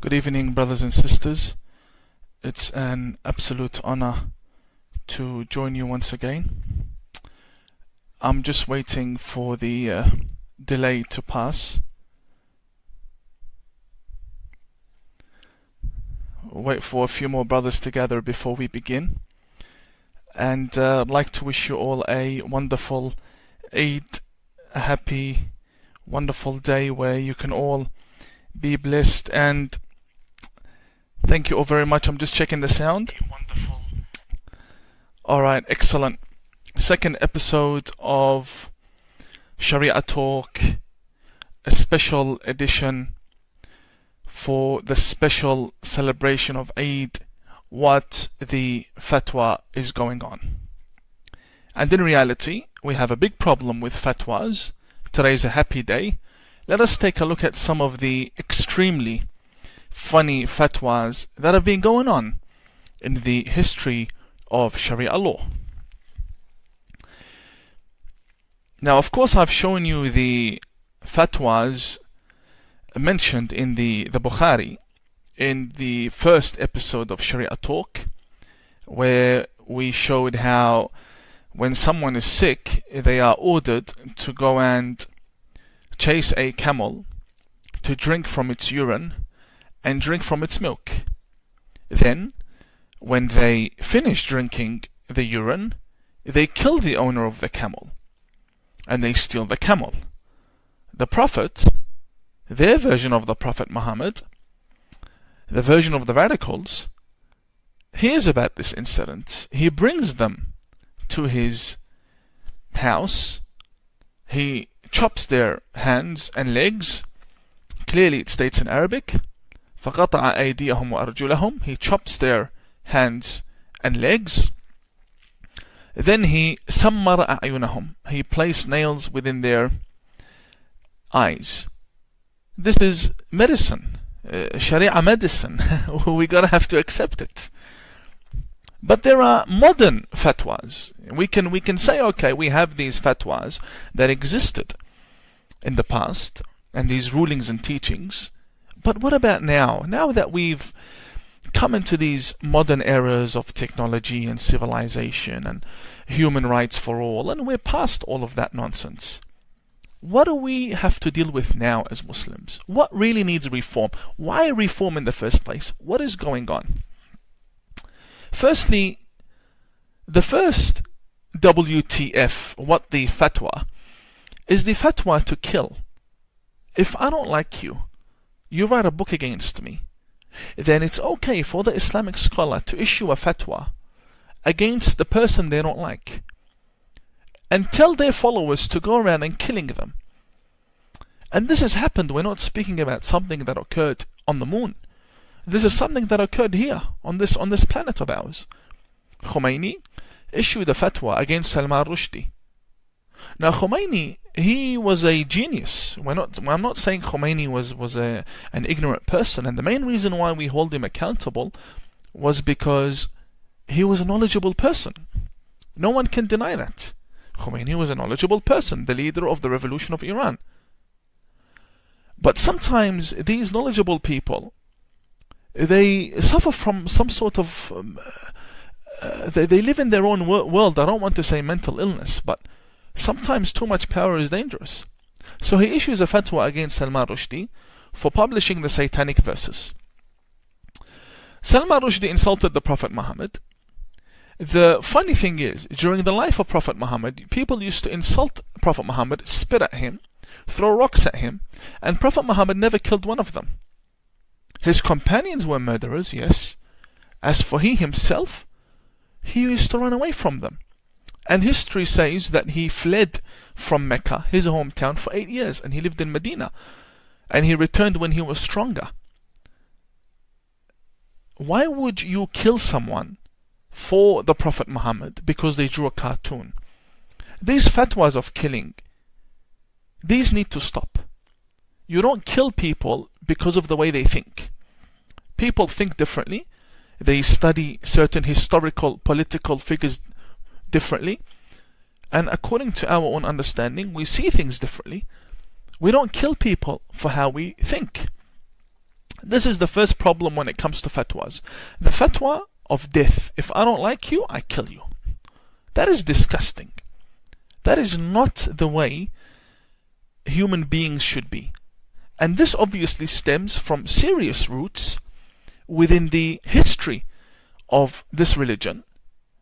Good evening, brothers and sisters. It's an absolute honor to join you once again. I'm just waiting for the delay to pass. Wait for a few more brothers to gather before we begin. And I'd like to wish you all a wonderful Eid, a happy, wonderful day where you can all be blessed. And thank you all very much. I'm just checking the sound. Wonderful. Alright, excellent. Second episode of Sharia Talk, a special edition for the special celebration of Eid, what the fatwa is going on. And in reality, we have a big problem with fatwas. Today is a happy day. Let us take a look at some of the extremely funny fatwas that have been going on in the history of Sharia law. Now, of course, I've shown you the fatwas mentioned in the Bukhari in the first episode of Sharia Talk, where we showed how when someone is sick, they are ordered to go and chase a camel, to drink from its urine and drink from its milk. Then, when they finish drinking the urine, they kill the owner of the camel and they steal the camel. The Prophet, their version of the Prophet Muhammad, the version of the radicals, hears about this incident. He brings them to his house. He chops their hands and legs. Clearly it states in Arabic, فَقَطَعَ أَيْدِيَهُمْ وَأَرْجُلَهُمْ. He chops their hands and legs. Then he سَمَّرَ أَعْيُنَهُمْ. He placed nails within their eyes. This is medicine, Sharia medicine. We gotta have to accept it. But there are modern fatwas. We can say, okay, we have these fatwas that existed in the past, and these rulings and teachings. But what about now? Now that we've come into these modern eras of technology and civilization and human rights for all, and we're past all of that nonsense. What do we have to deal with now as Muslims? What really needs reform? Why reform in the first place? What is going on? Firstly, the first WTF, what the fatwa, is the fatwa to kill. If I don't like you, you write a book against me, then it's okay for the Islamic scholar to issue a fatwa against the person they don't like and tell their followers to go around and killing them. And this has happened. We're not speaking about something that occurred on the moon. This is something that occurred here on this planet of ours. Khomeini issued a fatwa against Salman Rushdie. Now Khomeini, he was a genius. I'm not saying Khomeini was an ignorant person, and the main reason why we hold him accountable was because he was a knowledgeable person. No one can deny that. Khomeini was a knowledgeable person, the leader of the revolution of Iran. But sometimes these knowledgeable people, they suffer from some sort of they live in their own world. I don't want to say mental illness, but sometimes too much power is dangerous. So he issues a fatwa against Salman Rushdie for publishing the satanic verses. Salman Rushdie insulted the Prophet Muhammad. The funny thing is, during the life of Prophet Muhammad, people used to insult Prophet Muhammad, spit at him, throw rocks at him, and Prophet Muhammad never killed one of them. His companions were murderers, yes. As for he himself, he used to run away from them. And history says that he fled from Mecca, his hometown, for 8 years, and he lived in Medina. And he returned when he was stronger. Why would you kill someone for the Prophet Muhammad because they drew a cartoon? These fatwas of killing, these need to stop. You don't kill people because of the way they think. People think differently. They study certain historical, political figures differently. And according to our own understanding, we see things differently. We don't kill people for how we think. This is the first problem when it comes to fatwas. The fatwa of death. If I don't like you, I kill you. That is disgusting. That is not the way human beings should be. And this obviously stems from serious roots within the history of this religion.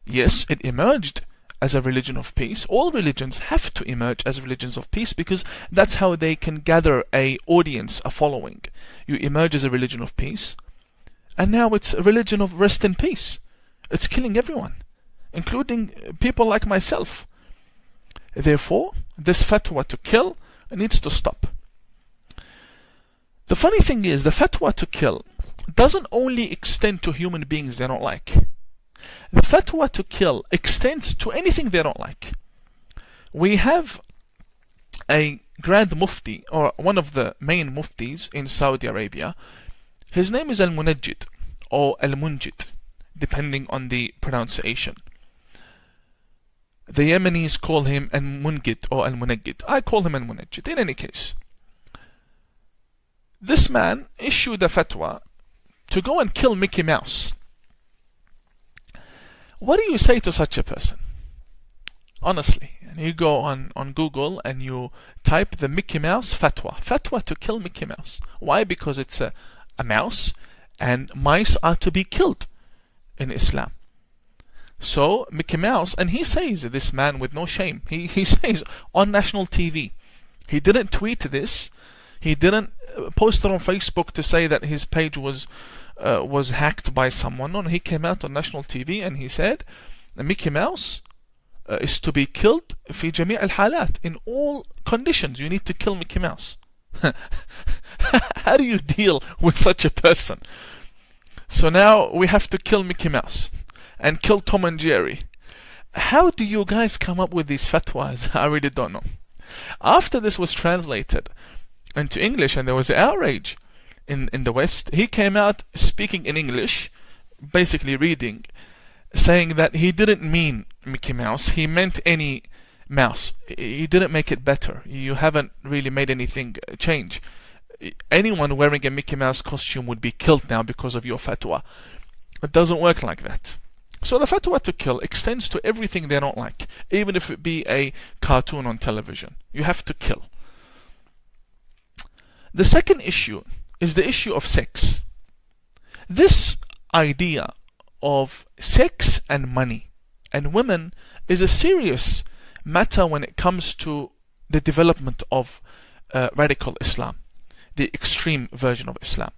Yes, it emerged as a religion of peace. All religions have to emerge as religions of peace because that's how they can gather an audience, a following. You emerge as a religion of peace, and now it's a religion of rest in peace. It's killing everyone, including people like myself. Therefore, this fatwa to kill needs to stop. The funny thing is, the fatwa to kill doesn't only extend to human beings they don't like. The fatwa to kill extends to anything they don't like. We have a Grand Mufti, or one of the main Muftis in Saudi Arabia. His name is Al-Munajjid, or Al-Munjid, depending on the pronunciation. The Yemenis call him Al-Mungid or Al-Munajjid. I call him Al-Munajjid. In any case, this man issued a fatwa to go and kill Mickey Mouse. What do you say to such a person? Honestly, and you go on Google and you type the Mickey Mouse fatwa to kill Mickey Mouse. Why? Because it's a mouse, and mice are to be killed in Islam. So Mickey Mouse, and he says, this man with no shame, he says on national TV, he didn't tweet this, he didn't post it on Facebook to say that his page was hacked by someone. No, he came out on national TV and he said, Mickey Mouse is to be killed في جميع الحالات. In all conditions, you need to kill Mickey Mouse. How do you deal with such a person? So now we have to kill Mickey Mouse and kill Tom and Jerry. How do you guys come up with these fatwas? I really don't know. After this was translated into English and there was outrage in the West, he came out speaking in English, basically reading, saying that he didn't mean Mickey Mouse, he meant any mouse. He didn't make it better. You haven't really made anything change. Anyone wearing a Mickey Mouse costume would be killed now because of your fatwa. It doesn't work like that. So the fatwa to kill extends to everything they don't like, even if it be a cartoon on television. You have to kill. The second issue is the issue of sex. This idea of sex and money and women is a serious matter when it comes to the development of radical Islam, the extreme version of Islam.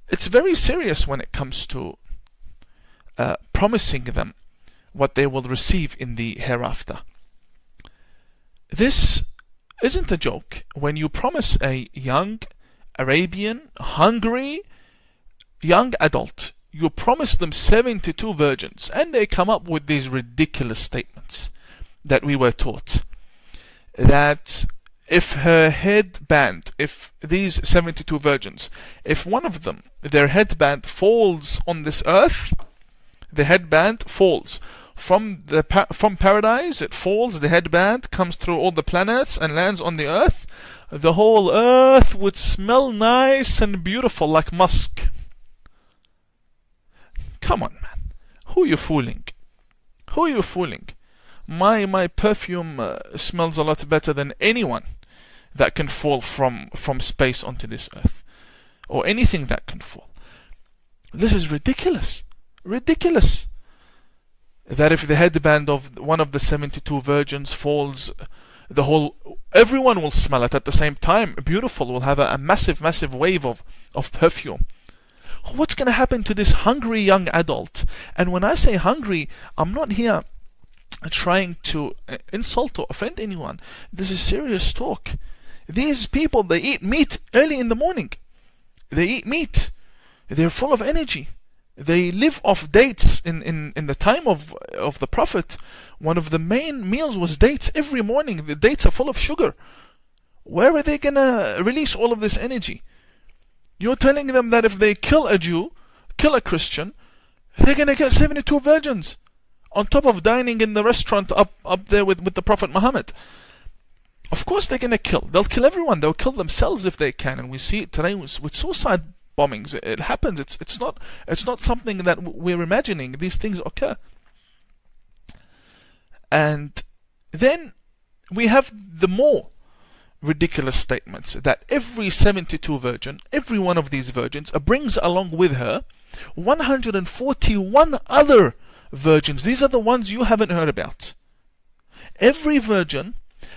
It's very serious when it comes to promising them what they will receive in the hereafter. This isn't a joke. When you promise a young Arabian, hungry, young adult, you promise them 72 virgins, and they come up with these ridiculous statements that we were taught. That if her headband, if these 72 virgins, if one of them, their headband falls on this earth, the headband falls. From paradise, it falls, the headband comes through all the planets and lands on the earth. The whole earth would smell nice and beautiful like musk. Come on, man. Who are you fooling? Who are you fooling? My perfume smells a lot better than anyone that can fall from space onto this earth. Or anything that can fall. This is ridiculous. Ridiculous. That if the headband of one of the 72 virgins falls, everyone will smell it at the same time. Beautiful, will have a massive, massive wave of perfume. What's going to happen to this hungry young adult? And when I say hungry, I'm not here trying to insult or offend anyone. This is serious talk. These people, they eat meat early in the morning. They eat meat. They're full of energy. They live off dates. In the time of the Prophet, one of the main meals was dates every morning. The dates are full of sugar. Where are they going to release all of this energy? You're telling them that if they kill a Jew, kill a Christian, they're going to get 72 virgins on top of dining in the restaurant up there with the Prophet Muhammad. Of course they're going to kill. They'll kill everyone. They'll kill themselves if they can. And we see it today with suicide bombings. It happens. It's not something that we're imagining. These things occur. And then we have the more ridiculous statements that every 72 virgin, every one of these virgins, brings along with her 141 other virgins. These are the ones you haven't heard about. Every virgin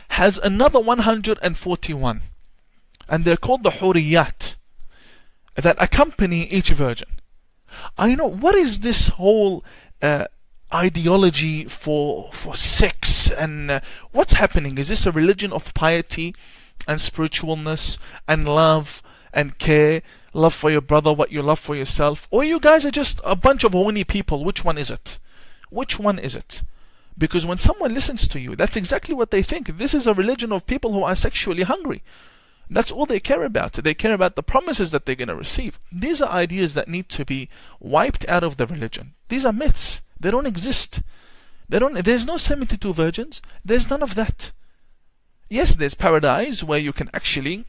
has another 141, and they're called the huriyat, that accompany each virgin. I know, what is this whole ideology for sex, and what's happening? Is this a religion of piety and spiritualness and love and care, love for your brother what you love for yourself, or you guys are just a bunch of horny people? Which one is it? Which one is it? Because when someone listens to you, that's exactly what they think. This is a religion of people who are sexually hungry. That's all they care about. They care about the promises that they're going to receive. These are ideas that need to be wiped out of the religion. These are myths. They don't exist. There's no 72 virgins. There's none of that. Yes, there's paradise where you can actually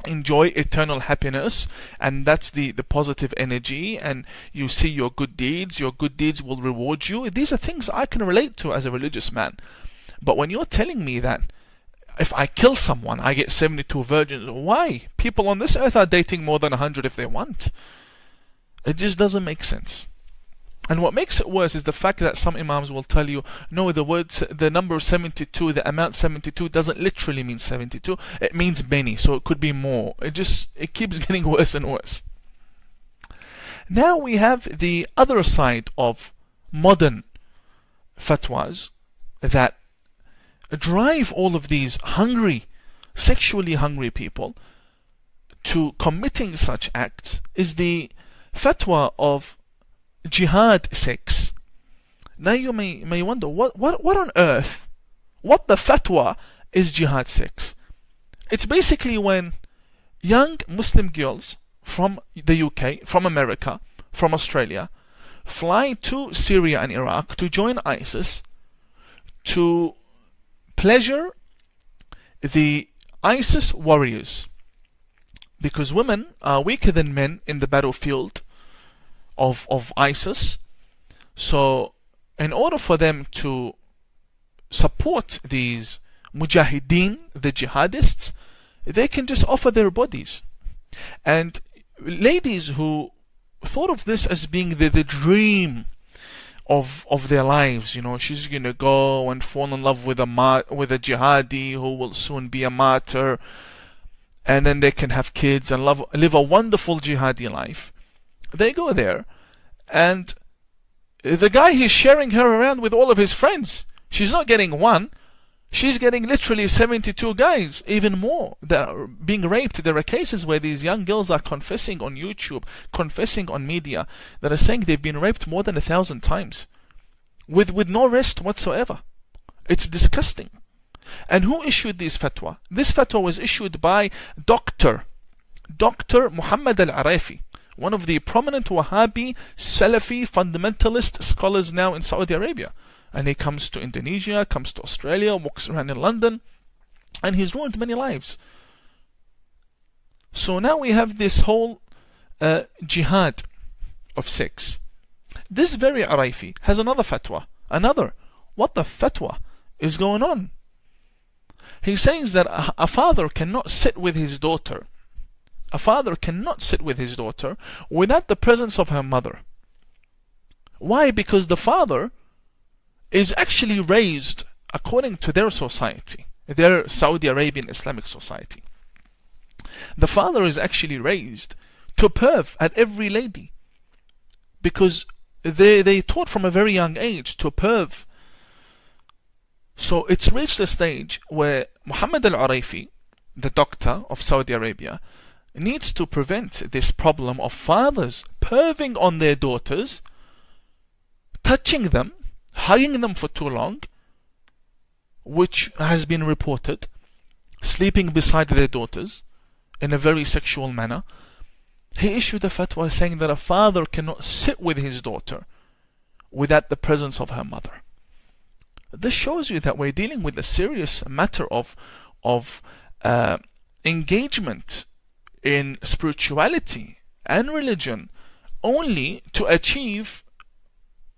enjoy eternal happiness, and that's the positive energy, and you see your good deeds will reward you. These are things I can relate to as a religious man. But when you're telling me that if I kill someone I get 72 virgins, why? People on this earth are dating more than 100 if they want. It just doesn't make sense. And what makes it worse is the fact that some Imams will tell you, no, the number 72, the amount 72 doesn't literally mean 72, it means many, so it could be more. It keeps getting worse and worse. Now we have the other side of modern fatwas that drive all of these sexually hungry people to committing such acts, is the fatwa of jihad sex. Now you may wonder, what on earth, what the fatwa is jihad sex? It's basically when young Muslim girls from the UK, from America, from Australia, fly to Syria and Iraq to join ISIS to pleasure the ISIS warriors. Because women are weaker than men in the battlefield of ISIS. So in order for them to support these mujahideen, the jihadists, they can just offer their bodies. And ladies who thought of this as being the dream of their lives, she's going to go and fall in love with a jihadi who will soon be a martyr, and then they can have kids and live a wonderful jihadi life. They go there, and the guy, he's sharing her around with all of his friends. She's not getting one, she's getting literally 72 guys, even more, that are being raped. There are cases where these young girls are confessing on YouTube, confessing on media, that are saying they've been raped more than 1,000 times, with no rest whatsoever. It's disgusting. And who issued this fatwa? This fatwa was issued by Dr. Muhammad al-Arafi, one of the prominent Wahhabi, Salafi, fundamentalist scholars now in Saudi Arabia. And he comes to Indonesia, comes to Australia, walks around in London, and he's ruined many lives. So now we have this whole jihad of sex. This very Araifi has another fatwa. What the fatwa is going on? He says that a father cannot sit with his daughter. A father cannot sit with his daughter without the presence of her mother. Why? Because the father is actually raised according to their society, their Saudi Arabian Islamic society. The father is actually raised to perv at every lady, because they taught from a very young age to perv. So it's reached a stage where Muhammad al-Araifi, the doctor of Saudi Arabia, needs to prevent this problem of fathers perving on their daughters, touching them, hugging them for too long, which has been reported, sleeping beside their daughters in a very sexual manner. He issued a fatwa saying that a father cannot sit with his daughter without the presence of her mother. This shows you that we're dealing with a serious matter of of engagement in spirituality and religion only to achieve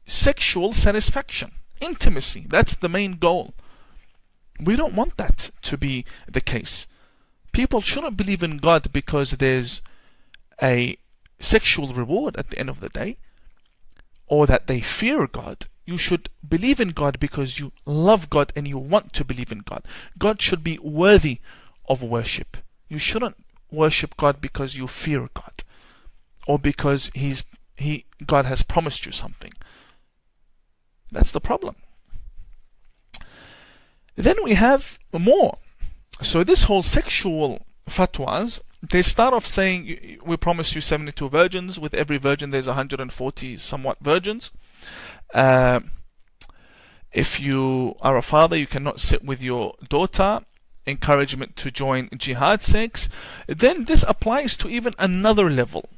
sexual satisfaction, intimacy. That's the main goal. We don't want that to be the case. People shouldn't believe in God because there's a sexual reward at the end of the day, or that they fear God. You should believe in God because you love God and you want to believe in God. God should be worthy of worship. You shouldn't worship God because you fear God, or because God has promised you something. That's the problem. Then we have more. So this whole sexual fatwas, they start off saying, we promise you 72 virgins. With every virgin there's 140 somewhat virgins. If you are a father, you cannot sit with your daughter. Encouragement to join jihad sex. Then this applies to even another level.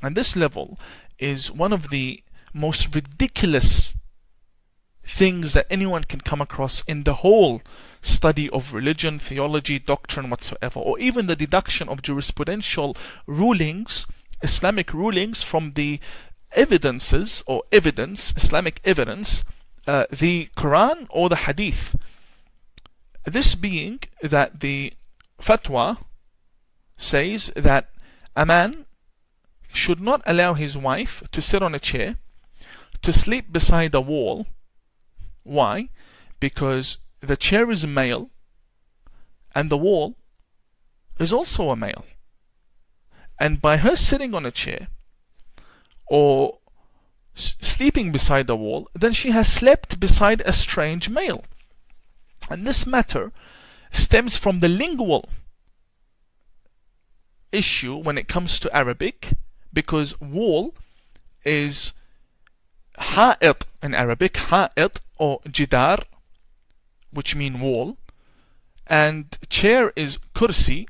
And this level is one of the most ridiculous things that anyone can come across in the whole study of religion, theology, doctrine, whatsoever, or even the deduction of jurisprudential rulings, Islamic rulings from the evidences or evidence, Islamic evidence, the Quran or the Hadith. This being that the fatwa says that a man should not allow his wife to sit on a chair, to sleep beside a wall. Why? Because the chair is male and the wall is also a male. And by her sitting on a chair or sleeping beside the wall, then she has slept beside a strange male. And this matter stems from the lingual issue when it comes to Arabic, because wall is ha'it in Arabic, ha'it or jidar, which mean wall, and chair is kursi.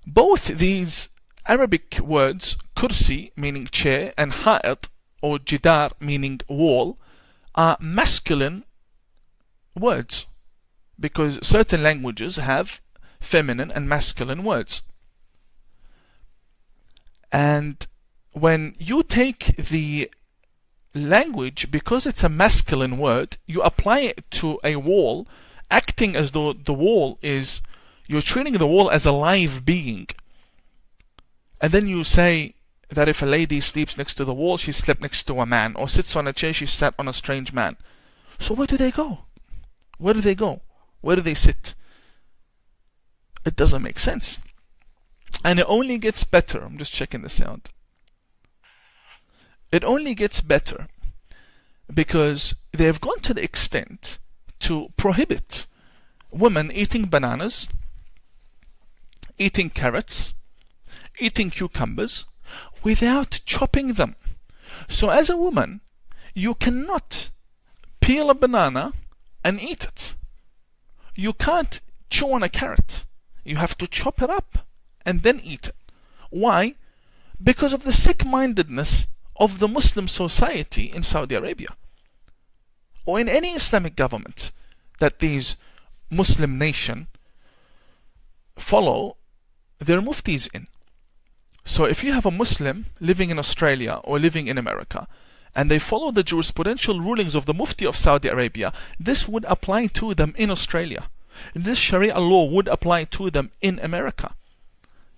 Both these Arabic words, kursi meaning chair and ha'it or jidar meaning wall, are masculine words, because certain languages have feminine and masculine words. And when you take the language, because it's a masculine word, you apply it to a wall, acting as though the wall is, you're treating the wall as a live being. And then you say that if a lady sleeps next to the wall, she slept next to a man, or sits on a chair, she sat on a strange man. So where do they go? Where do they go? Where do they sit? It doesn't make sense. And it only gets better. I'm just checking this out. It only gets better because they've gone to the extent to prohibit women eating bananas, eating carrots, eating cucumbers without chopping them. So as a woman, you cannot peel a banana and eat it. You can't chew on a carrot. You have to chop it up and then eat it. Why? Because of the sick-mindedness of the Muslim society in Saudi Arabia, or in any Islamic government that these Muslim nation follow their muftis in. So if you have a Muslim living in Australia or living in America, and they follow the jurisprudential rulings of the Mufti of Saudi Arabia, this would apply to them in Australia. This Sharia law would apply to them in America.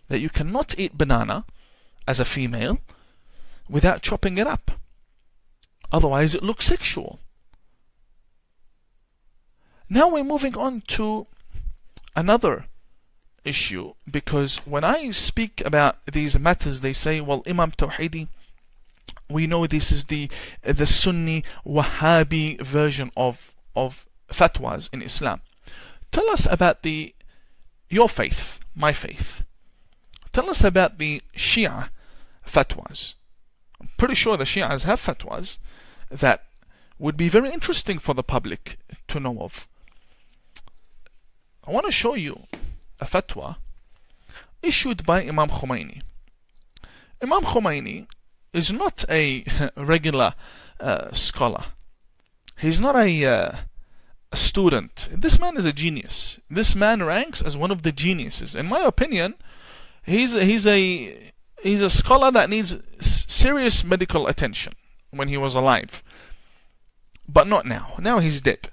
That you cannot eat banana as a female without chopping it up. Otherwise it looks sexual. Now we're moving on to another issue, because when I speak about these matters, they say, well, Imam Tawhidi, we know this is the Sunni Wahhabi version of fatwas in Islam. Tell us about your faith, my faith. Tell us about the Shia fatwas. I'm pretty sure the Shias have fatwas that would be very interesting for the public to know of. I want to show you a fatwa issued by Imam Khomeini. Imam Khomeini is not a regular scholar. He's not a student. This man is a genius. This man ranks as one of the geniuses. In my opinion, he's a scholar that needs serious medical attention when he was alive. But not now. Now he's dead.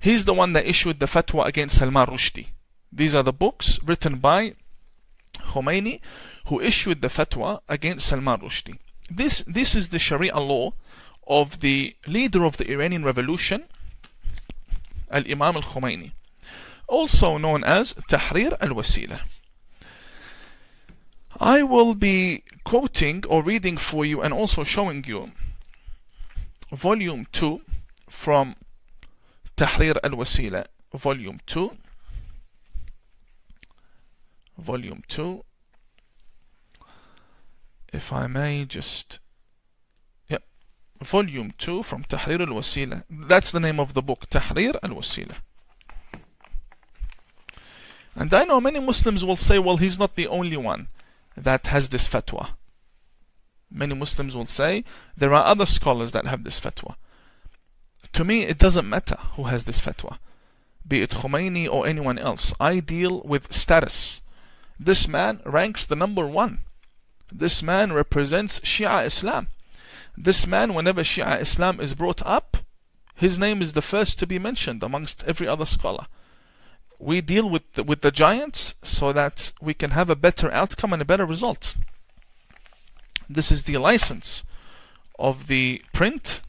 He's the one that issued the fatwa against Salman Rushdie. These are the books written by Khomeini, who issued the fatwa against Salman Rushdie. This is the Sharia law of the leader of the Iranian Revolution, Al-Imam al-Khomeini, also known as Tahrir al-Wasila. I will be quoting or reading for you and also showing you volume 2 from Tahrir al-Wasila, volume 2, if I may just, yep, volume 2 from Tahrir al-Wasila. That's the name of the book, Tahrir al-Wasila. And I know many Muslims will say, well, he's not the only one that has this fatwa. Many Muslims will say, there are other scholars that have this fatwa. To me, it doesn't matter who has this fatwa, be it Khomeini or anyone else. I deal with status. This man ranks the number 1. This man represents Shia Islam. This man, whenever Shia Islam is brought up, his name is the first to be mentioned amongst every other scholar. We deal with the giants so that we can have a better outcome and a better result. This is the license of the print,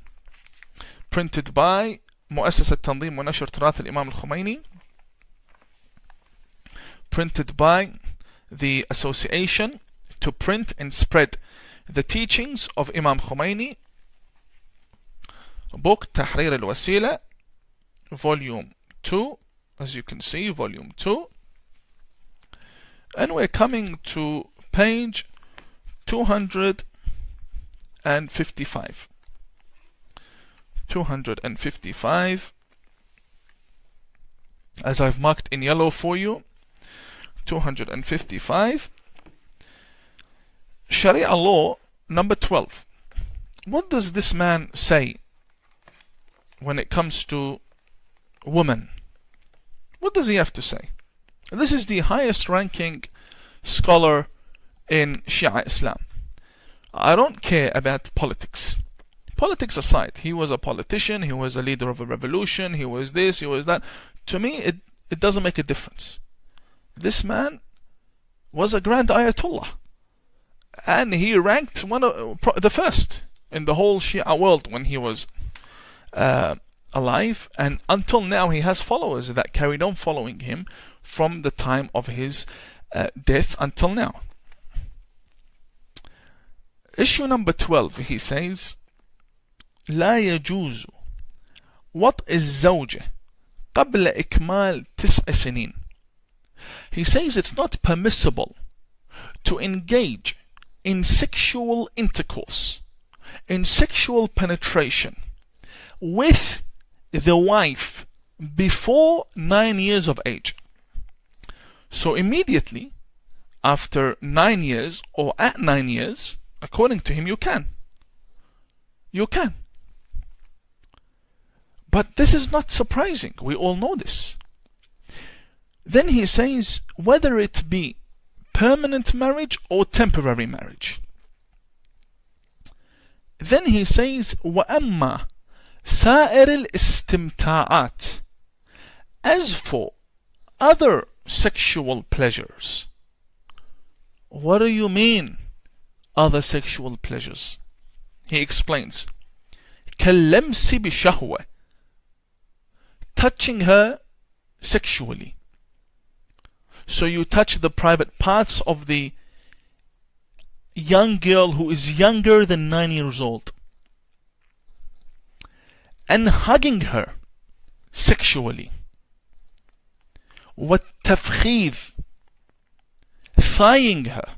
printed by مؤسسة تنظيم ونشر تراث الإمام الخميني, printed by the Association to Print and Spread the Teachings of Imam Khomeini, book Tahrir al-Wasila, volume 2, as you can see, volume 2. And we're coming to page 255. 255, as I've marked in yellow for you. 255. Sharia law number 12. What does this man say when it comes to women? What does he have to say? This is the highest ranking scholar in Shia Islam. I don't care about politics. Politics aside, he was a politician, he was a leader of a revolution, he was this, he was that. To me, it doesn't make a difference. This man was a grand Ayatollah, and he ranked the first in the whole Shia world when he was alive, and until now he has followers that carried on following him from the time of his death until now. Issue number 12, he says, لا يجوز وطء الزوجة قبل إكمال 9 سنين. He says it's not permissible to engage in sexual intercourse, in sexual penetration with the wife before 9 years of age. So immediately after 9 years or at 9 years, according to him, you can. You can. But this is not surprising. We all know this. Then he says, whether it be permanent marriage or temporary marriage. Then he says, وَأَمَّا سَائِرِ الْإِسْتِمْتَاعَاتِ. As for other sexual pleasures. What do you mean, other sexual pleasures? He explains, كَاللَّمْسِ بِشَهْوَةٍ. Touching her sexually. So you touch the private parts of the young girl who is younger than 9 years old, and hugging her sexually. وَالتَّفْخِيذ. Thighing her.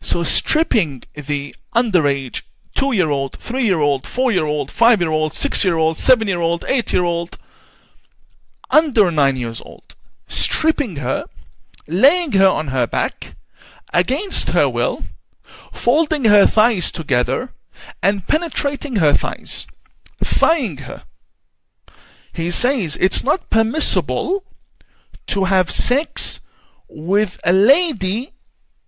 So stripping the underage 2-year-old, 3-year-old, 4-year-old, 5-year-old, 6-year-old, 7-year-old, 8-year-old, under 9 years old, stripping her, laying her on her back against her will, folding her thighs together and penetrating her thighs, thighing her. he says it's not permissible to have sex with a lady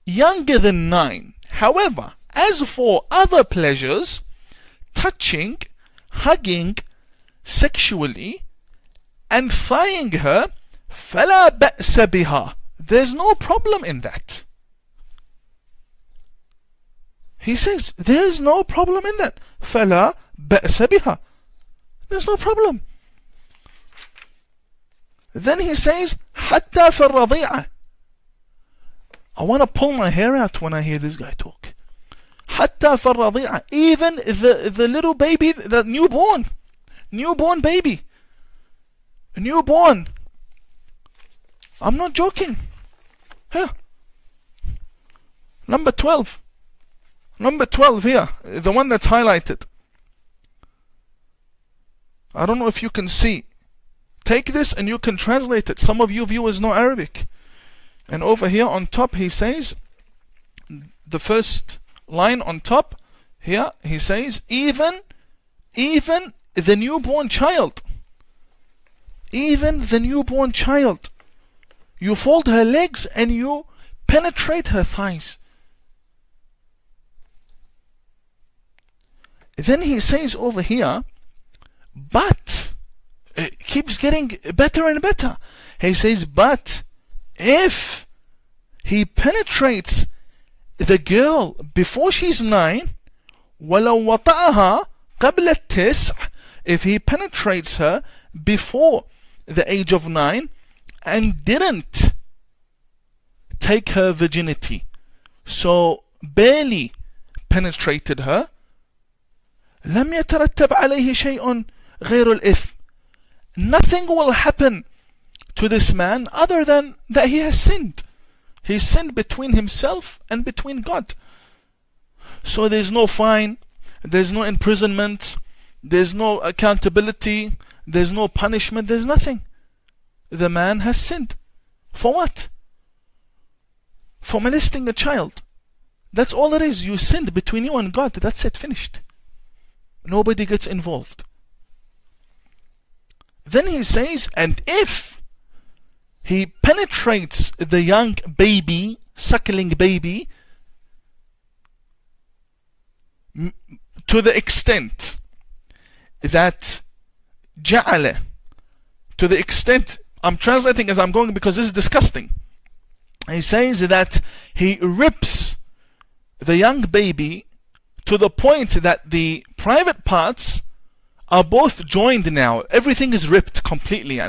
younger than 9. However, as for other pleasures, touching, hugging sexually, and thighing her, فَلَا بَأْسَ بِهَا, there's no problem in that. He says, there's no problem in that. فَلَا بَأْسَ بِهَا, there's no problem. Then he says, حَتَّى فِي الرَّضِيعَةِ. I want to pull my hair out when I hear this guy talk. حَتَّى فِي الرَّضِيعَةِ, even the little baby, the newborn baby. Newborn. I'm not joking. Here. Number 12. Number 12 here. The one that's highlighted. I don't know if you can see. Take this and you can translate it. Some of you viewers know Arabic. And over here on top he says, the first line on top, here he says, even the newborn child. Even the newborn child. You fold her legs and you penetrate her thighs. Then he says over here, but it keeps getting better and better. He says, but if he penetrates the girl before she's 9, وَلَوْ وَطَأَهَا قَبْلَ التِّسْعِ, if he penetrates her before the age of 9 and didn't take her virginity, so barely penetrated her, لم يترتب عليه شيء غير الإثم, nothing will happen to this man other than that he has sinned. He sinned between himself and between God. So there's no fine, there's no imprisonment, there's no accountability, there's no punishment, there's nothing. The man has sinned. For what? For molesting a child. That's all it is. You sinned between you and God. That's it, finished. Nobody gets involved. Then he says, and if he penetrates the young baby, suckling baby, to the extent that جعل, to the extent, I'm translating as I'm going because this is disgusting. He says that he rips the young baby to the point that the private parts are both joined now. Everything is ripped completely,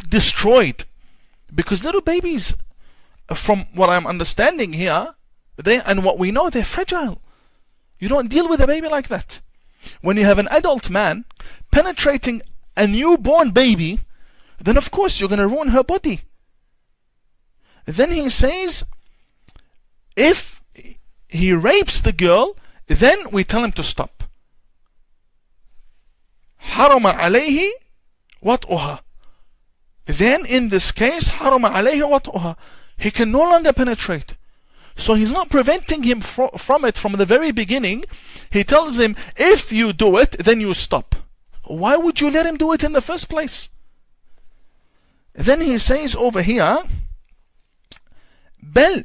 destroyed. Because little babies, from what I'm understanding here, and what we know, they're fragile. You don't deal with a baby like that. When you have an adult man penetrating a newborn baby, then of course you're going to ruin her body. Then he says, if he rapes the girl, then we tell him to stop. حرم عليه وطئها. Then in this case, حرم عليه وطئها. He can no longer penetrate. So he's not preventing him from it from the very beginning. He tells him, if you do it, then you stop. Why would you let him do it in the first place? Then he says over here, بل,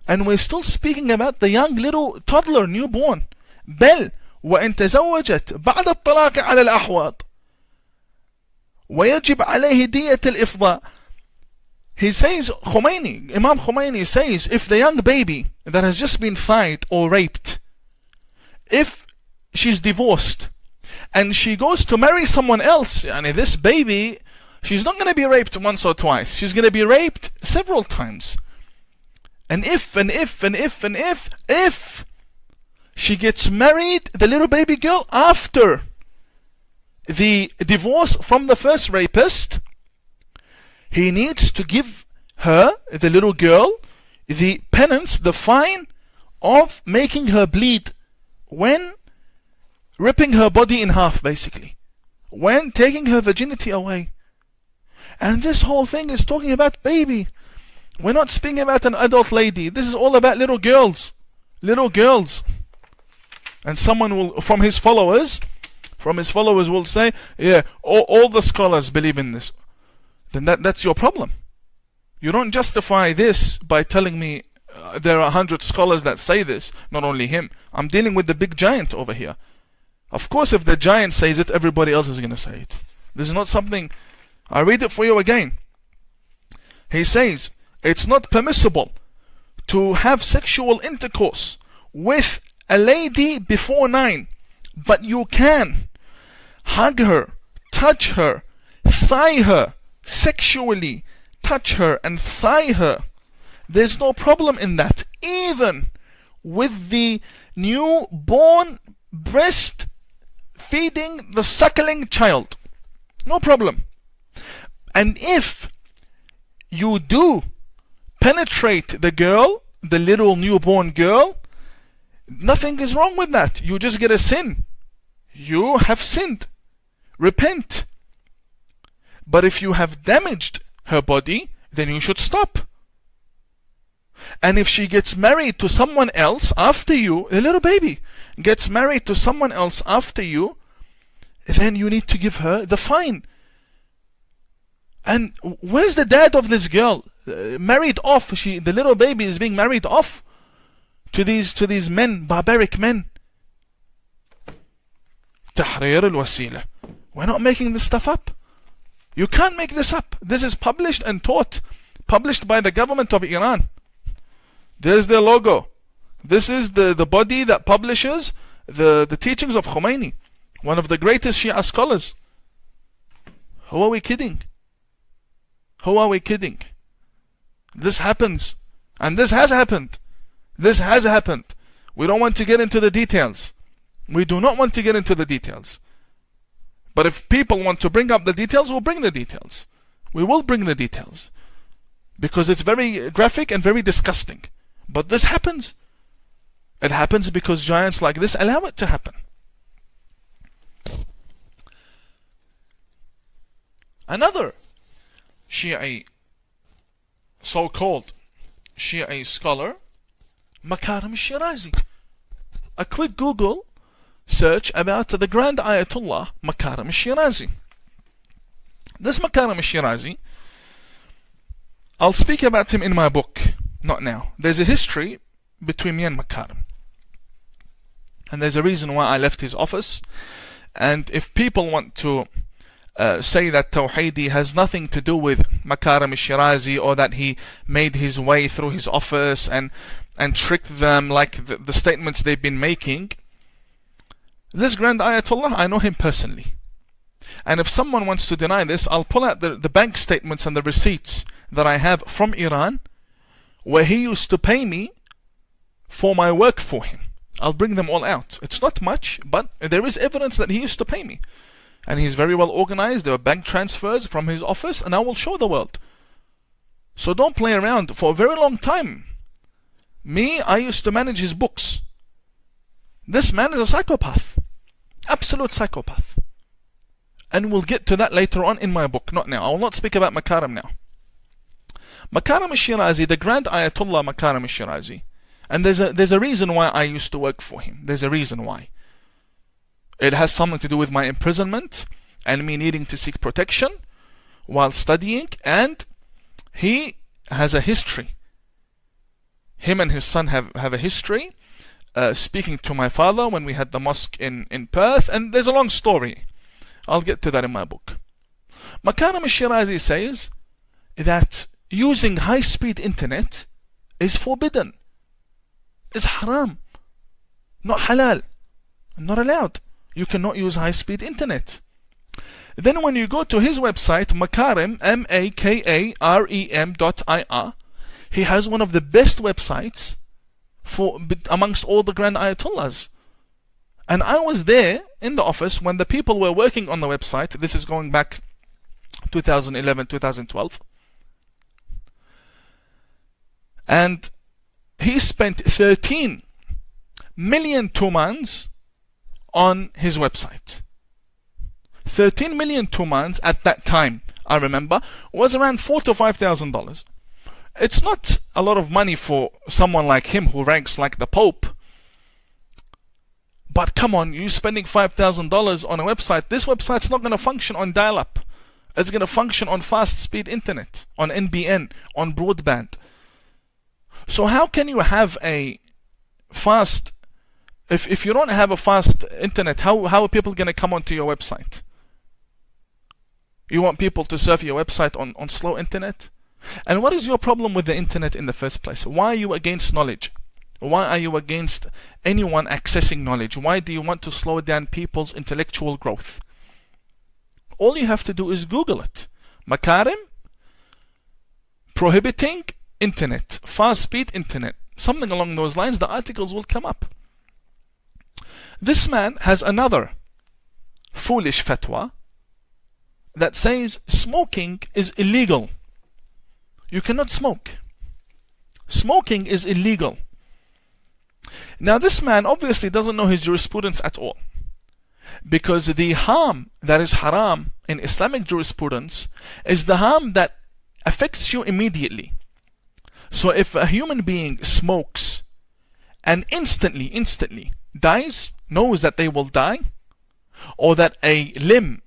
and we're still speaking about the young little toddler, newborn. بل وإن تزوجت بعد الطلاق على الأحوط ويجب عليه دية الإفضاء. He says, Imam Khomeini says, if the young baby that has just been thied or raped, if she's divorced and she goes to marry someone else, this baby, she's not going to be raped once or twice. She's going to be raped several times. And if she gets married, the little baby girl, after the divorce from the first rapist, he needs to give her, the little girl, the penance, the fine of making her bleed when ripping her body in half, basically. When taking her virginity away. And this whole thing is talking about baby. We're not speaking about an adult lady. This is all about little girls. Little girls. And someone will, from his followers, from his followers will say, yeah, all the scholars believe in this. Then that's your problem. You don't justify this by telling me there are 100 scholars that say this, not only him. I'm dealing with the big giant over here. Of course, if the giant says it, everybody else is going to say it. This is not something. I read it for you again. He says, it's not permissible to have sexual intercourse with a lady before 9, but you can hug her, touch her, thigh her, sexually touch her and thigh her. There's no problem in that, even with the newborn breast feeding the suckling child. No problem. And if you do penetrate the girl, the little newborn girl, nothing is wrong with that. You just get a sin. You have sinned. Repent. But if you have damaged her body, then you should stop. And if she gets married to someone else after you, a little baby gets married to someone else after you, then you need to give her the fine. And where's the dad of this girl? Married off. The little baby is being married off to these men, barbaric men. Tahrir al-wasila. We're not making this stuff up. You can't make this up. This is published and taught. Published by the government of Iran. There's their logo. This is the body that publishes the teachings of Khomeini, one of the greatest Shia scholars. Who are we kidding? Who are we kidding? This happens. And this has happened. This has happened. We don't want to get into the details. We do not want to get into the details. But if people want to bring up the details, we'll bring the details. We will bring the details. Because it's very graphic and very disgusting. But this happens. It happens because giants like this allow it to happen. Another Shi'i, so-called Shi'i scholar, Makarim Shirazi. A quick Google search about the Grand Ayatollah Makarim Shirazi. This Makarim Shirazi, I'll speak about him in my book, not now. There's a history between me and Makarim. And there's a reason why I left his office. And if people want to say that Tawheedi has nothing to do with Makarim Shirazi, or that he made his way through his office and tricked them like the statements they've been making, this Grand Ayatollah, I know him personally. And if someone wants to deny this, I'll pull out the bank statements and the receipts that I have from Iran, where he used to pay me for my work for him. I'll bring them all out. It's not much, but there is evidence that he used to pay me. And he's very well organized. There are bank transfers from his office, and I will show the world. So don't play around. For a very long time, I used to manage his books. This man is a psychopath. Absolute psychopath. And we'll get to that later on in my book, not now. I will not speak about Makarim now. Makarim al-Shirazi, the Grand Ayatollah Makarim al-Shirazi. And there's a reason why I used to work for him. There's a reason why. It has something to do with my imprisonment and me needing to seek protection while studying. And he has a history. Him and his son have a history. Speaking to my father when we had the mosque in Perth. And there's a long story. I'll get to that in my book. Makarim al-Shirazi says that using high-speed internet is forbidden. Is haram. Not halal. Not allowed. You cannot use high-speed internet. Then when you go to his website, Makarim, MAKAREM.IR, he has one of the best websites amongst all the Grand Ayatollahs. And I was there in the office when the people were working on the website. This is going back 2011, 2012. And he spent 13 million tumans on his website. 13 million tumans at that time, I remember, was around $4,000 to $5,000. It's not a lot of money for someone like him who ranks like the Pope. But come on, you spending $5,000 on a website. This website's not going to function on dial-up. It's going to function on fast-speed internet, on NBN, on broadband. So how can you have a fast, if you don't have a fast internet, how are people going to come onto your website? You want people to surf your website on slow internet? And what is your problem with the internet in the first place? Why are you against knowledge? Why are you against anyone accessing knowledge? Why do you want to slow down people's intellectual growth? All you have to do is Google it. Makarim prohibiting internet, fast speed internet, something along those lines. The articles will come up. This man has another foolish fatwa that says smoking is illegal. You cannot smoke. Smoking is illegal. Now this man obviously doesn't know his jurisprudence at all, because the harm that is haram in Islamic jurisprudence is the harm that affects you immediately. So if a human being smokes and instantly dies, knows that they will die, or that a limb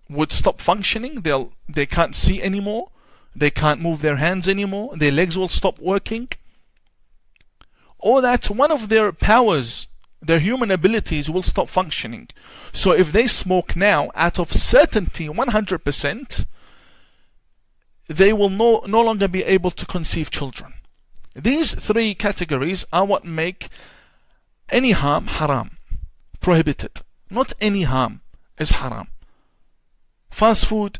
would stop functioning, they can't see anymore, they can't move their hands anymore, their legs will stop working, or that one of their powers, their human abilities, will stop functioning. So if they smoke now, out of certainty 100%, they will no longer be able to conceive children. These three categories are what make any harm haram, prohibited. Not any harm is haram. Fast food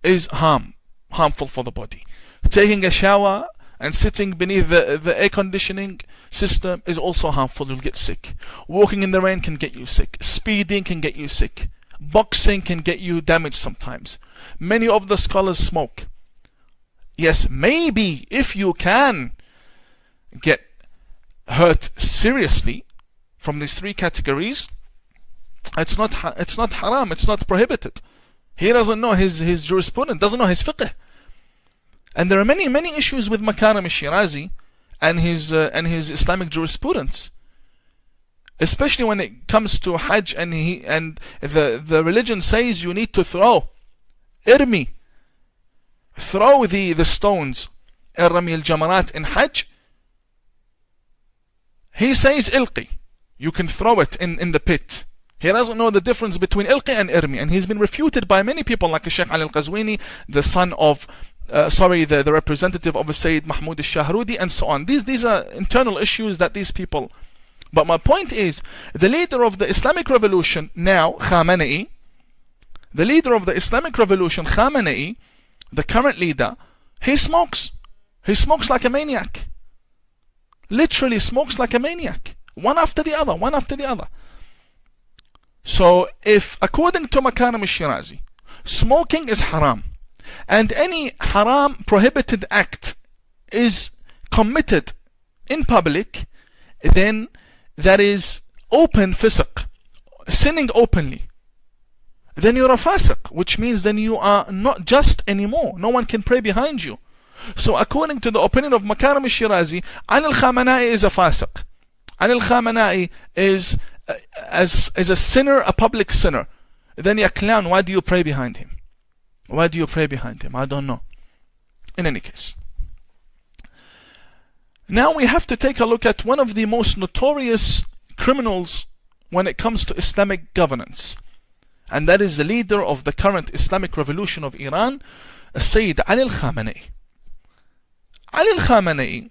is harmful for the body. Taking a shower and sitting beneath the air conditioning system is also harmful. You'll get sick. Walking in the rain can get you sick. Speeding can get you sick. Boxing can get you damaged sometimes. Many of the scholars smoke. Yes, maybe if you can get hurt seriously from these three categories, it's not haram, it's not prohibited. He doesn't know his jurisprudence, doesn't know his fiqh. And there are many issues with Makarim al-Shirazi and his Islamic jurisprudence, especially when it comes to Hajj, and the religion says you need to throw irmi, throw the stones, irmi al-jamarat in Hajj. He says ilqi, you can throw it in the pit. He doesn't know the difference between ilqi and irmi, and he's been refuted by many people like Sheikh Ali al-Qazwini, the son of the representative of Sayyid Mahmud al-Shahrudi, and so on. These are internal issues that these people. But my point is, the leader of the Islamic revolution now, Khamenei, the leader of the Islamic revolution, Khamenei, the current leader, he smokes. He smokes like a maniac. Literally smokes like a maniac. One after the other, one after the other. So if, according to Makarim al-Shirazi, smoking is haram, and any haram prohibited act is committed in public, then that is open fisq, sinning openly. Then you're a fasiq, which means then you are not just anymore. No one can pray behind you. So according to the opinion of Makarim al-Shirazi, Ali al-Khamenei is a fasiq. Ali al-Khamenei is a sinner, a public sinner. Then ya clown, why do you pray behind him? Why do you pray behind him? I don't know. In any case, now we have to take a look at one of the most notorious criminals when it comes to Islamic governance, and that is the leader of the current Islamic revolution of Iran, Sayyid Ali al-Khamenei. Ali al-Khamenei,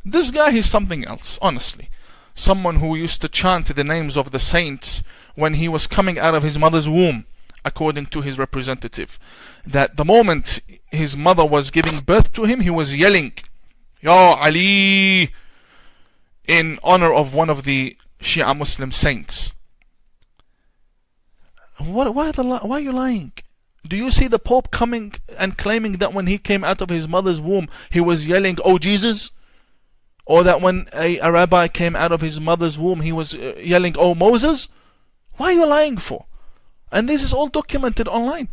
this guy is something else, honestly. Someone who used to chant the names of the saints when he was coming out of his mother's womb, according to his representative. That the moment his mother was giving birth to him, he was yelling, Ya Ali, in honor of one of the Shia Muslim saints. Why are you lying? Do you see the Pope coming and claiming that when he came out of his mother's womb, he was yelling, Oh Jesus? Or that when a rabbi came out of his mother's womb, he was yelling, Oh Moses? Why are you lying for? And this is all documented online.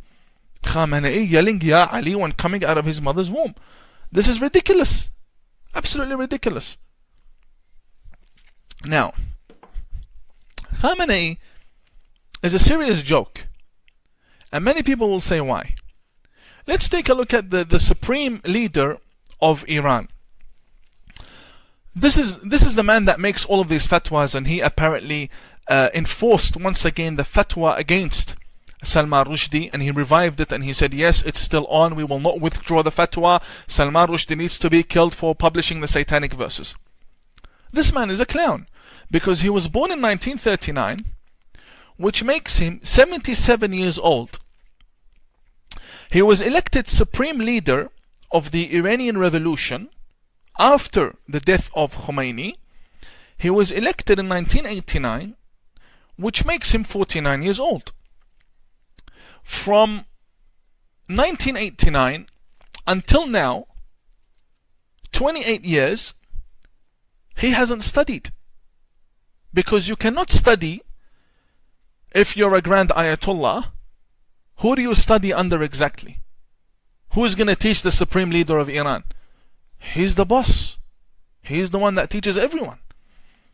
Khamenei yelling, Ya Ali, when coming out of his mother's womb. This is ridiculous. Absolutely ridiculous. Now, Khamenei is a serious joke. And many people will say why. Let's take a look at the supreme leader of Iran. This is the man that makes all of these fatwas, and he apparently enforced once again the fatwa against Salman Rushdie, and he revived it, and he said, yes, it's still on, we will not withdraw the fatwa, Salman Rushdie needs to be killed for publishing the satanic verses. This man is a clown, because he was born in 1939, which makes him 77 years old. He was elected supreme leader of the Iranian Revolution after the death of Khomeini. He was elected in 1989, which makes him 49 years old. From 1989 until now, 28 years, he hasn't studied. Because you cannot study if you're a grand Ayatollah. Who do you study under exactly? Who is going to teach the supreme leader of Iran? He's the boss. He's the one that teaches everyone.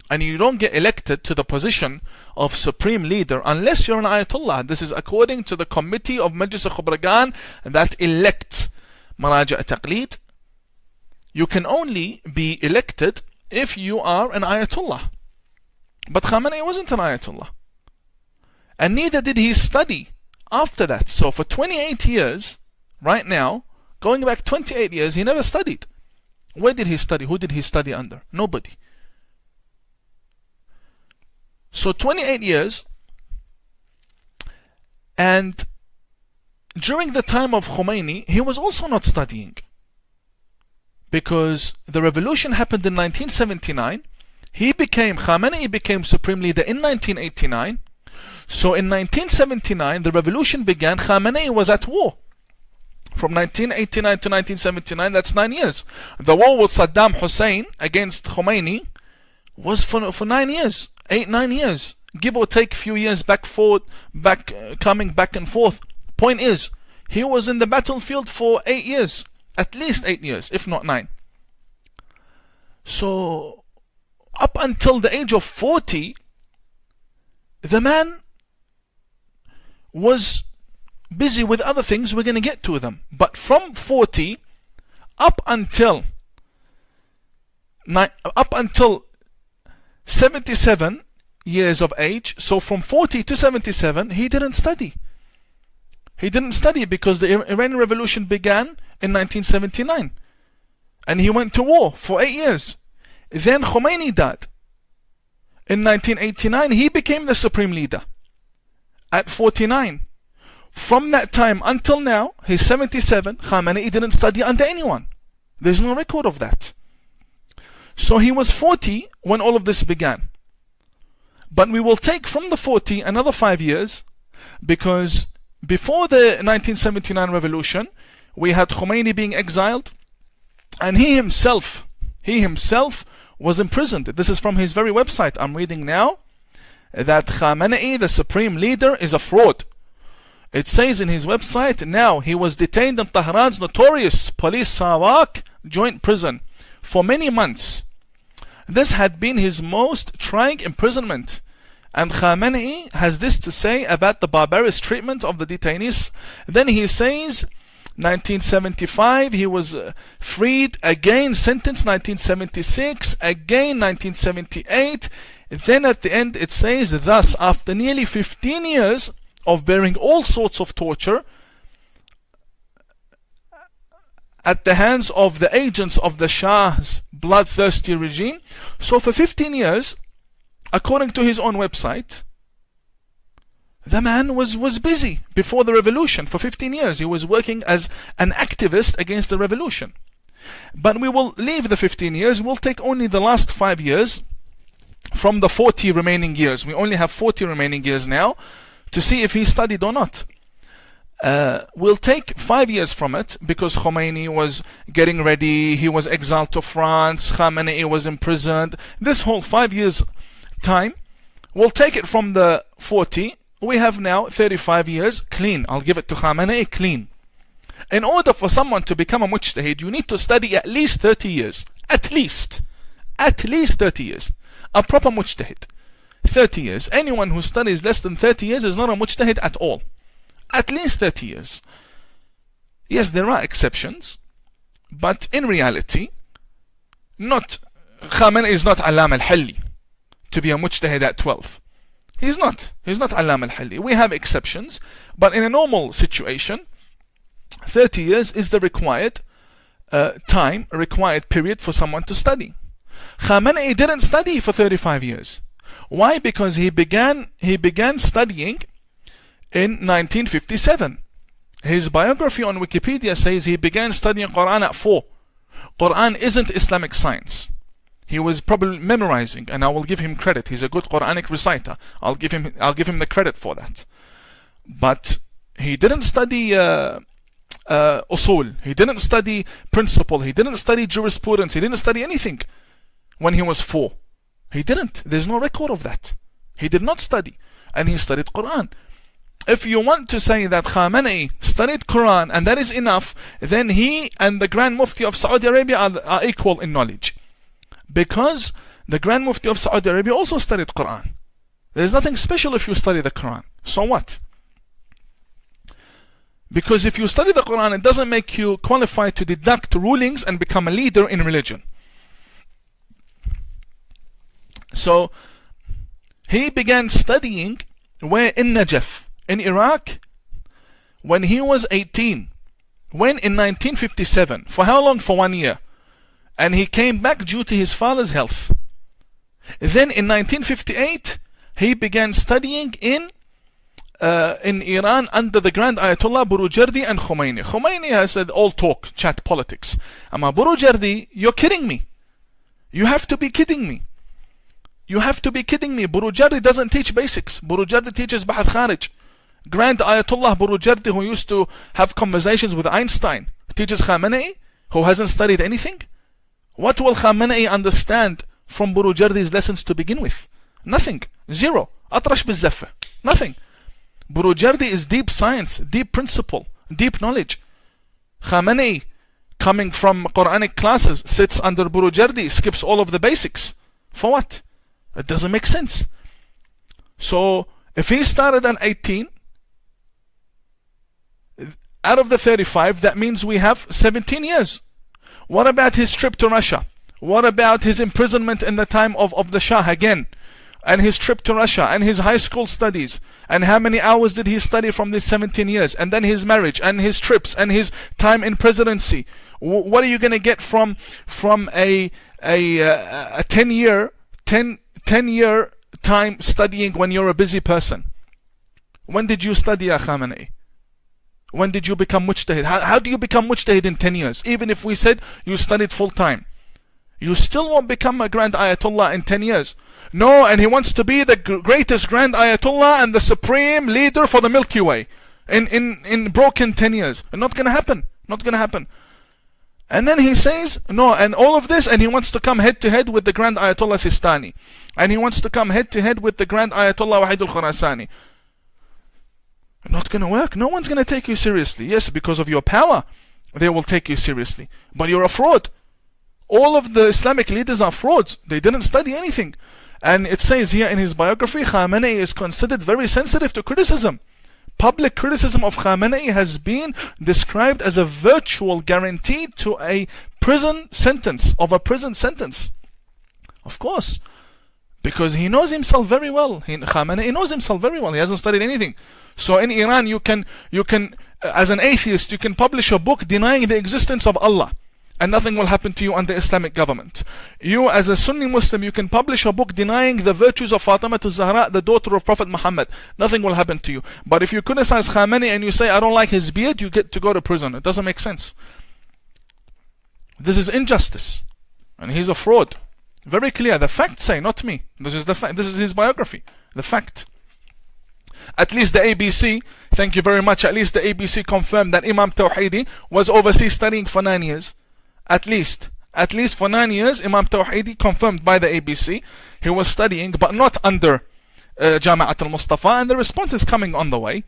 And you don't get elected to the position of supreme leader unless you're an Ayatollah. This is according to the committee of Majlis al-Khubragan that elects Maraja' Taqleed. You can only be elected if you are an Ayatollah. But Khamenei wasn't an Ayatollah. And neither did he study after that. So for 28 years, right now, going back 28 years, he never studied. Where did he study? Who did he study under? Nobody. So 28 years, and during the time of Khomeini, he was also not studying. Because the revolution happened in 1979, Khamenei became supreme leader in 1989. So in 1979, the revolution began, Khamenei was at war. From 1989 to 1979, that's 9 years. The war with Saddam Hussein against Khomeini was for 9 years, 8-9 years. Give or take few years coming back and forth. Point is, he was in the battlefield for 8 years. At least 8 years, if not 9. So, up until the age of 40, the man was busy with other things. We're going to get to them. But from 40 up until 77 years of age, so from 40 to 77, he didn't study. He didn't study because the Iranian Revolution began in 1979. And he went to war for 8 years. Then Khomeini died. In 1989, he became the supreme leader at 49. From that time until now, he's 77. Khamenei didn't study under anyone. There's no record of that. So he was 40 when all of this began. But we will take from the 40 another 5 years, because before the 1979 revolution, we had Khomeini being exiled, and he himself was imprisoned. This is from his very website. I'm reading now that Khamenei, the supreme leader, is a fraud. It says in his website, now he was detained in Tehran's notorious police Sawak joint prison for many months. This had been his most trying imprisonment. And Khamenei has this to say about the barbarous treatment of the detainees. Then he says, 1975 he was freed, again sentenced 1976, again 1978. Then at the end it says, thus after nearly 15 years of bearing all sorts of torture at the hands of the agents of the Shah's bloodthirsty regime. So for 15 years, according to his own website, the man was busy before the revolution. For 15 years he was working as an activist against the revolution. But we will leave the 15 years. We'll take only the last 5 years from the 40 remaining years. We only have 40 remaining years now to see if he studied or not. We'll take 5 years from it, because Khomeini was getting ready, he was exiled to France, Khamenei was imprisoned. This whole 5 years time, we'll take it from the 40. We have now 35 years clean. I'll give it to Khamenei clean. In order for someone to become a mujtahid, you need to study at least 30 years. At least 30 years. A proper mujtahid. 30 years. Anyone who studies less than 30 years is not a mujtahid at all. At least 30 years. Yes, there are exceptions, but in reality, Khamenei is not Alam al-Halli to be a mujtahid at 12. He's not Alam al-Halli. We have exceptions, but in a normal situation, 30 years is the required required period for someone to study. Khamenei didn't study for 35 years. Why? Because he began studying in 1957. His biography on Wikipedia says he began studying Quran at 4. Quran isn't Islamic science. He was probably memorizing, and I will give him credit. He's a good Quranic reciter. I'll give him the credit for that. But he didn't study usul. He didn't study principle. He didn't study jurisprudence. He didn't study anything when he was 4. He didn't. There's no record of that. He did not study, and he studied Quran. If you want to say that Khamenei studied Quran and that is enough, then he and the Grand Mufti of Saudi Arabia are equal in knowledge. Because the Grand Mufti of Saudi Arabia also studied Quran. There's nothing special if you study the Quran. So what? Because if you study the Quran, it doesn't make you qualified to deduct rulings and become a leader in religion. So he began studying where? In Najaf, in Iraq, when he was 18. When? In 1957. For how long? For 1 year. And he came back due to his father's health. Then in 1958, he began studying in Iran under the Grand Ayatollah Burujerdi and Khomeini. Khomeini has said all talk, chat, politics. Amma Burujerdi, you're kidding me. You have to be kidding me. You have to be kidding me. Burujerdi doesn't teach basics. Burujerdi teaches Bahath Kharij. Grand Ayatollah Burujerdi, who used to have conversations with Einstein, teaches Khamenei, who hasn't studied anything. What will Khamenei understand from Burujerdi's lessons to begin with? Nothing. Zero. Atrash bizzafah. Nothing. Burujerdi is deep science, deep principle, deep knowledge. Khamenei, coming from Quranic classes, sits under Burujerdi, skips all of the basics. For what? It doesn't make sense. So, if he started at 18, out of the 35, that means we have 17 years. What about his trip to Russia? What about his imprisonment in the time of the Shah again? And his trip to Russia and his high school studies? And how many hours did he study from these 17 years? And then his marriage and his trips and his time in presidency. What are you going to get from a 10-year time studying when you're a busy person? When did you study, Ya Khamenei? When did you become mujtahid? How do you become mujtahid in 10 years? Even if we said you studied full time, you still won't become a Grand Ayatollah in 10 years. No, and he wants to be the greatest Grand Ayatollah and the supreme leader for the Milky Way in broken 10 years. Not going to happen. Not going to happen. And then he says, no, and all of this, and he wants to come head to head with the Grand Ayatollah Sistani. And he wants to come head to head with the Grand Ayatollah Wahid al-Khurasani. Not going to work. No one's going to take you seriously. Yes, because of your power, they will take you seriously. But you're a fraud. All of the Islamic leaders are frauds. They didn't study anything. And it says here in his biography, Khamenei is considered very sensitive to criticism. Public criticism of Khamenei has been described as a virtual guarantee to a prison sentence, Of course. Because he knows himself very well. Khamenei knows himself very well. He hasn't studied anything. So in Iran, you can, as an atheist, you can publish a book denying the existence of Allah, and nothing will happen to you under Islamic government. You, as a Sunni Muslim, you can publish a book denying the virtues of Fatima to Zahra, the daughter of Prophet Muhammad. Nothing will happen to you. But if you criticize Khamenei and you say, I don't like his beard, you get to go to prison. It doesn't make sense. This is injustice. And he's a fraud. Very clear. The facts say, not me. This is the fact. This is his biography. The fact. At least the ABC, thank you very much, at least the ABC confirmed that Imam Tawhidi was overseas studying for 9 years. At least for 9 years, Imam Tawhidi, confirmed by the ABC, he was studying, but not under Jama'at al-Mustafa, and the response is coming on the way.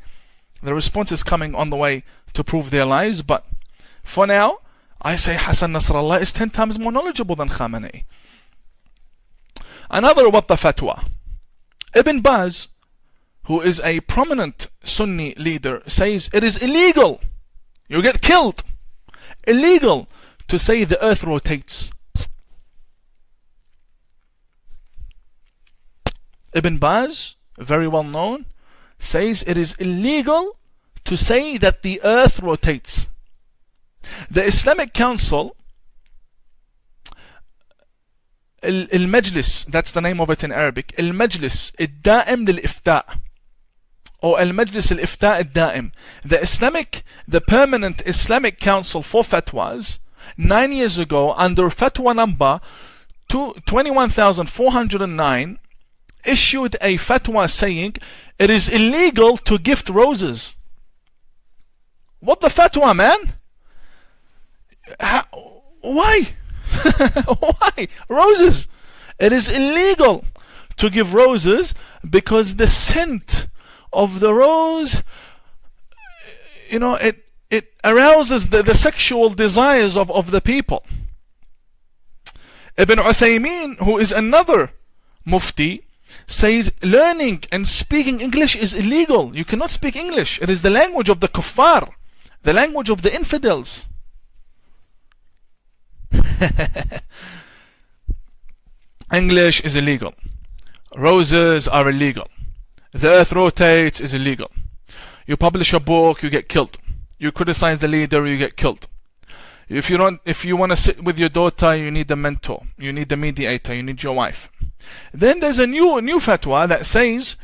The response is coming on the way to prove their lies, but for now, I say Hassan Nasrallah is 10 times more knowledgeable than Khamenei. Another what the fatwa. Ibn Baz, who is a prominent Sunni leader, says it is illegal, you get killed, illegal to say the earth rotates. Ibn Baz, very well known, says it is illegal to say that the earth rotates. The Islamic Council, Al-Majlis, that's the name of it in Arabic, Al-Majlis Al-Da'im Lil-Ifta' or Al-Majlis Al-Ifta' Al-Da'im, the permanent Islamic Council for Fatwas, 9 years ago, under Fatwa number 21,409, issued a fatwa saying it is illegal to gift roses. What the fatwa, man? Why? Why? Roses. It is illegal to give roses because the scent of the rose, it arouses the sexual desires of the people. Ibn Uthaymeen, who is another mufti, says learning and speaking English is illegal. You cannot speak English. It is the language of the kuffar, the language of the infidels. English is illegal. Roses are illegal. The earth rotates is illegal. You publish a book, you get killed. You criticize the leader, you get killed. If you want to sit with your daughter, you need a mentor, you need a mediator, you need your wife. Then there's a new fatwa that says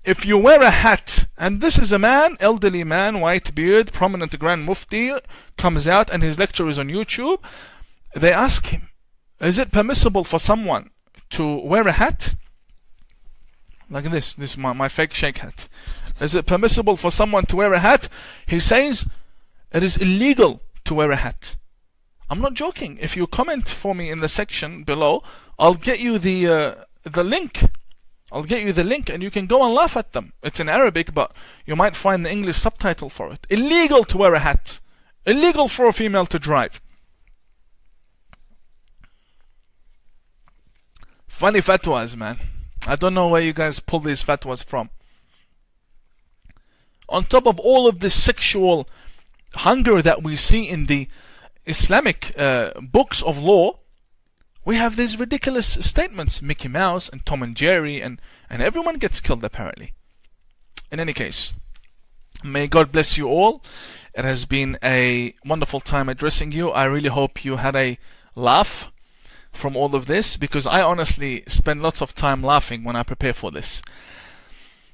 if you wear a hat, and this is a man, elderly man, white beard, prominent Grand Mufti, comes out and his lecture is on YouTube. They ask him, is it permissible for someone to wear a hat? Like this is my fake sheikh hat. Is it permissible for someone to wear a hat? He says, it is illegal to wear a hat. I'm not joking. If you comment for me in the section below, I'll get you the link. I'll get you the link and you can go and laugh at them. It's in Arabic, but you might find the English subtitle for it. Illegal to wear a hat. Illegal for a female to drive. Funny fatwas, man. I don't know where you guys pull these fatwas from. On top of all of this sexual hunger that we see in the Islamic books of law, we have these ridiculous statements. Mickey Mouse and Tom and Jerry, and everyone gets killed apparently. In any case, may God bless you all. It has been a wonderful time addressing you. I really hope you had a laugh from all of this, because I honestly spend lots of time laughing when I prepare for this.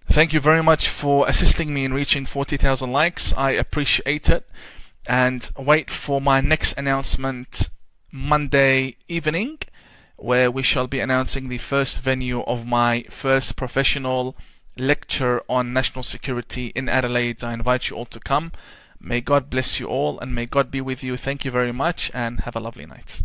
Thank you very much for assisting me in reaching 40,000 likes. I appreciate it. And wait for my next announcement Monday evening, where we shall be announcing the first venue of my first professional lecture on national security in Adelaide. I invite you all to come. May God bless you all and may God be with you. Thank you very much and have a lovely night.